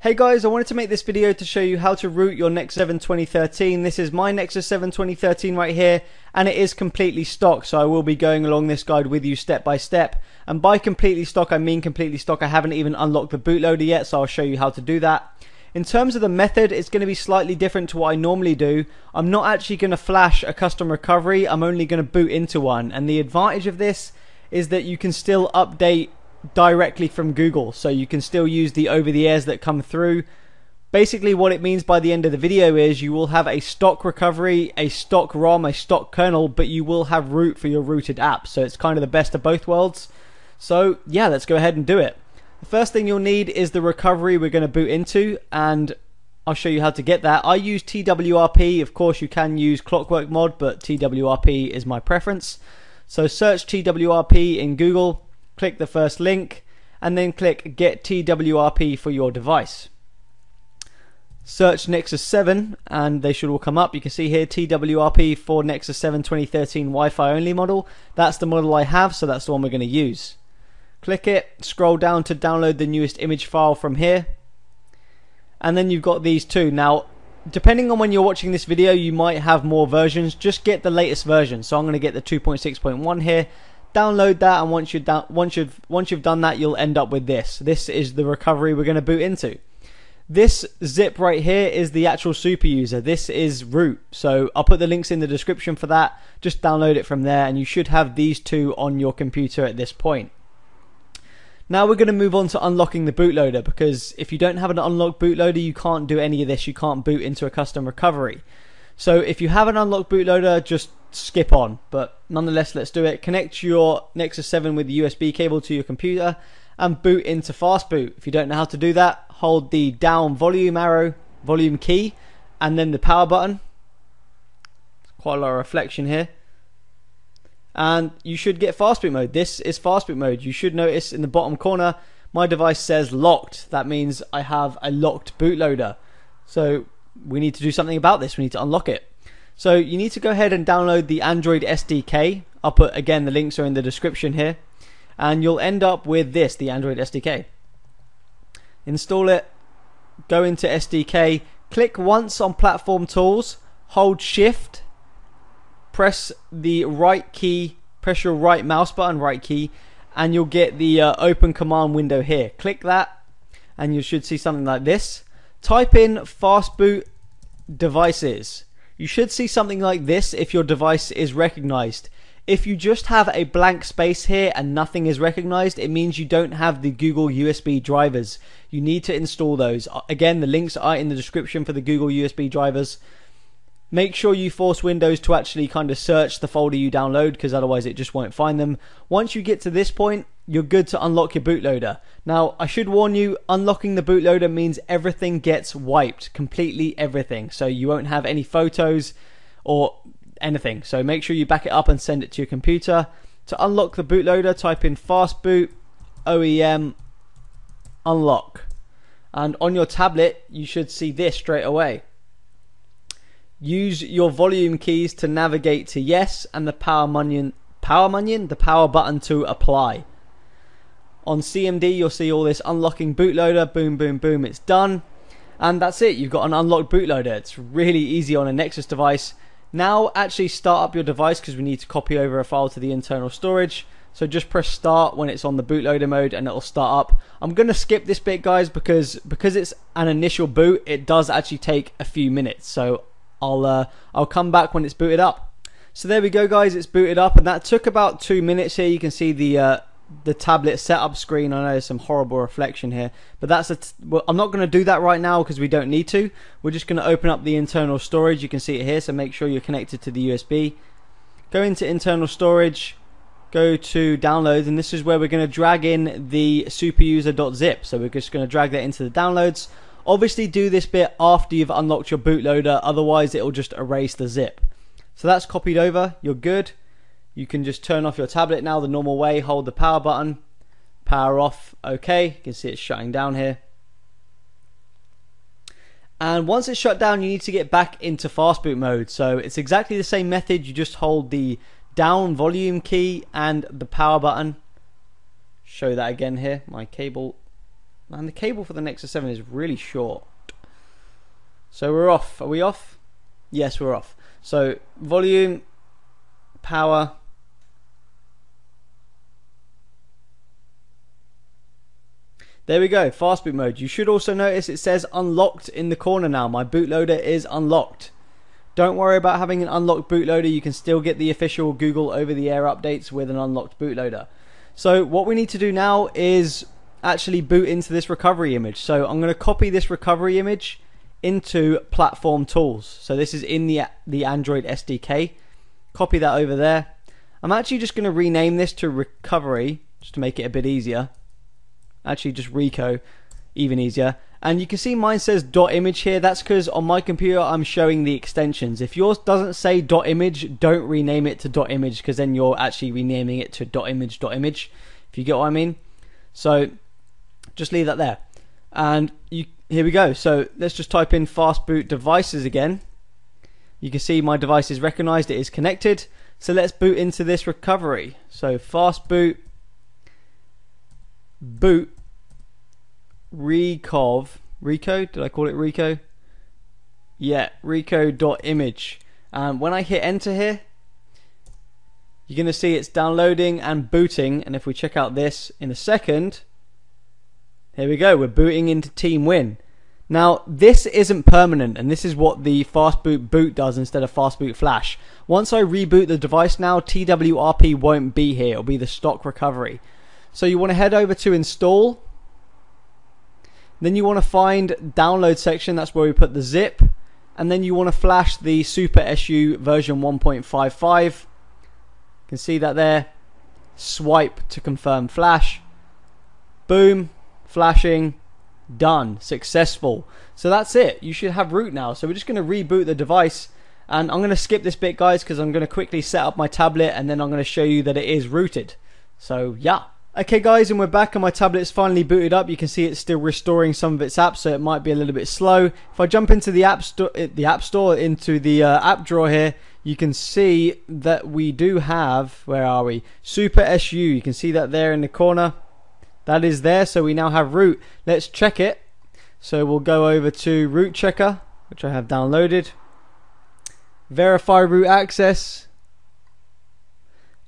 Hey guys, I wanted to make this video to show you how to root your Nexus 7 2013. This is my Nexus 7 2013 right here, and it is completely stock, so I will be going along this guide with you step by step. And by completely stock, I mean completely stock. I haven't even unlocked the bootloader yet, so I'll show you how to do that. In terms of the method, it's going to be slightly different to what I normally do. I'm not actually going to flash a custom recovery, I'm only going to boot into one. And the advantage of this is that you can still update directly from Google, so you can still use the over-the-airs that come through. Basically what it means by the end of the video is you will have a stock recovery, a stock ROM, a stock kernel, but you will have root for your rooted app, so it's kind of the best of both worlds. So yeah, let's go ahead and do it. The first thing you'll need is the recovery we're going to boot into, and I'll show you how to get that. I use TWRP. Of course you can use Clockwork mod, but TWRP is my preference. So search TWRP in Google, click the first link, and then click Get TWRP for your device. Search Nexus 7 and they should all come up. You can see here TWRP for Nexus 7 2013 Wi-Fi only model. That's the model I have, so that's the one we're going to use. Click it, scroll down to download the newest image file from here, and then you've got these two. Now depending on when you're watching this video, you might have more versions. Just get the latest version, so I'm going to get the 2.6.1 here. Download that, and once you've done that, you'll end up with this. This is the recovery we're going to boot into. This zip right here is the actual super user. This is root, so I'll put the links in the description for that. Just download it from there, and you should have these two on your computer at this point. Now we're going to move on to unlocking the bootloader, because if you don't have an unlocked bootloader, you can't do any of this. You can't boot into a custom recovery. So if you have an unlocked bootloader, just skip on, but nonetheless, let's do it. Connect your Nexus 7 with the USB cable to your computer and boot into fast boot. If you don't know how to do that, hold the down volume arrow, volume key, and then the power button. Quite a lot of reflection here. And you should get fast boot mode. This is fast boot mode. You should notice in the bottom corner, my device says locked. That means I have a locked bootloader. So we need to do something about this. We need to unlock it. So you need to go ahead and download the Android SDK. I'll put, again, the links are in the description here. And you'll end up with this, the Android SDK. Install it, go into SDK, click once on platform tools, hold shift, press the right key, press your right mouse button, right key, and you'll get the open command window here. Click that and you should see something like this. Type in fastboot devices. You should see something like this if your device is recognized. If you just have a blank space here and nothing is recognized, it means you don't have the Google USB drivers. You need to install those. Again, the links are in the description for the Google USB drivers. Make sure you force Windows to actually kind of search the folder you download, because otherwise it just won't find them. Once you get to this point, you're good to unlock your bootloader. Now, I should warn you, unlocking the bootloader means everything gets wiped, completely everything. So you won't have any photos or anything. So make sure you back it up and send it to your computer. To unlock the bootloader, type in fastboot OEM unlock. And on your tablet, you should see this straight away. Use your volume keys to navigate to yes, and the power button to apply. On CMD, you'll see all this unlocking bootloader. Boom, boom, boom. It's done. And that's it. You've got an unlocked bootloader. It's really easy on a Nexus device. Now actually start up your device, because we need to copy over a file to the internal storage. So just press start when it's on the bootloader mode and it'll start up. I'm going to skip this bit, guys, because it's an initial boot. It does actually take a few minutes. So I'll come back when it's booted up. So there we go, guys. It's booted up, and that took about 2 minutes here. You can see the tablet setup screen. I know there's some horrible reflection here, but well, I'm not going to do that right now because we don't need to. We're just going to open up the internal storage. You can see it here, so make sure you're connected to the USB. Go into internal storage, go to downloads, and this is where we're going to drag in the superuser.zip. So we're just going to drag that into the downloads. Obviously do this bit after you've unlocked your bootloader, otherwise it'll just erase the zip. So that's copied over, you're good. You can just turn off your tablet now the normal way, hold the power button, power off, okay. You can see it's shutting down here. And once it's shut down, you need to get back into fast boot mode. So it's exactly the same method, you just hold the down volume key and the power button. Show that again here, my cable Man, the cable for the Nexus 7 is really short. So we're off. Are we off? Yes, we're off. So volume, power. There we go, fast boot mode. You should also notice it says unlocked in the corner now. My bootloader is unlocked. Don't worry about having an unlocked bootloader. You can still get the official Google over-the-air updates with an unlocked bootloader. So what we need to do now is actually boot into this recovery image. So I'm going to copy this recovery image into platform tools. So this is in the Android SDK. Copy that over there. I'm actually just going to rename this to recovery just to make it a bit easier. Actually just Rico, even easier. And you can see mine says .image here. That's because on my computer I'm showing the extensions. If yours doesn't say .image, don't rename it to .image, because then you're actually renaming it to .image, if you get what I mean. So just leave that there. And here we go. So let's just type in fast boot devices again. You can see my device is recognized, it is connected. So let's boot into this recovery. So fast boot Rico, did I call it Rico? Yeah, Rico.image. And when I hit enter here, you're going to see it's downloading and booting. And if we check out this in a second, here we go, we're booting into Team Win. Now this isn't permanent, and this is what the fast boot does instead of fast boot flash. Once I reboot the device now, TWRP won't be here, it'll be the stock recovery. So you want to head over to install. Then you want to find download section, that's where we put the zip. And then you want to flash the Super SU version 1.55. You can see that there. Swipe to confirm flash. Boom, flashing, done, successful. So that's it, you should have root now. So we're just going to reboot the device. And I'm going to skip this bit, guys, because I'm going to quickly set up my tablet and then I'm going to show you that it is rooted. So yeah. Okay guys, and we're back and my tablet's finally booted up. You can see it's still restoring some of its apps, so it might be a little bit slow. If I jump into the app store, into the app drawer here, you can see that we do have, where are we? Super SU. You can see that there in the corner. That is there, so we now have root. Let's check it. So we'll go over to root checker, which I have downloaded. Verify root access.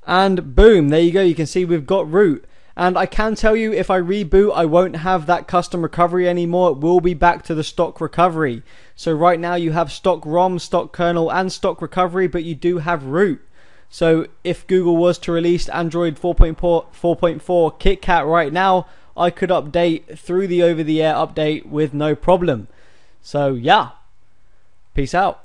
And boom, there you go. You can see we've got root. And I can tell you, if I reboot, I won't have that custom recovery anymore. It will be back to the stock recovery. So right now you have stock ROM, stock kernel, and stock recovery, but you do have root. So if Google was to release Android 4.4 KitKat right now, I could update through the over-the-air update with no problem. So yeah, peace out.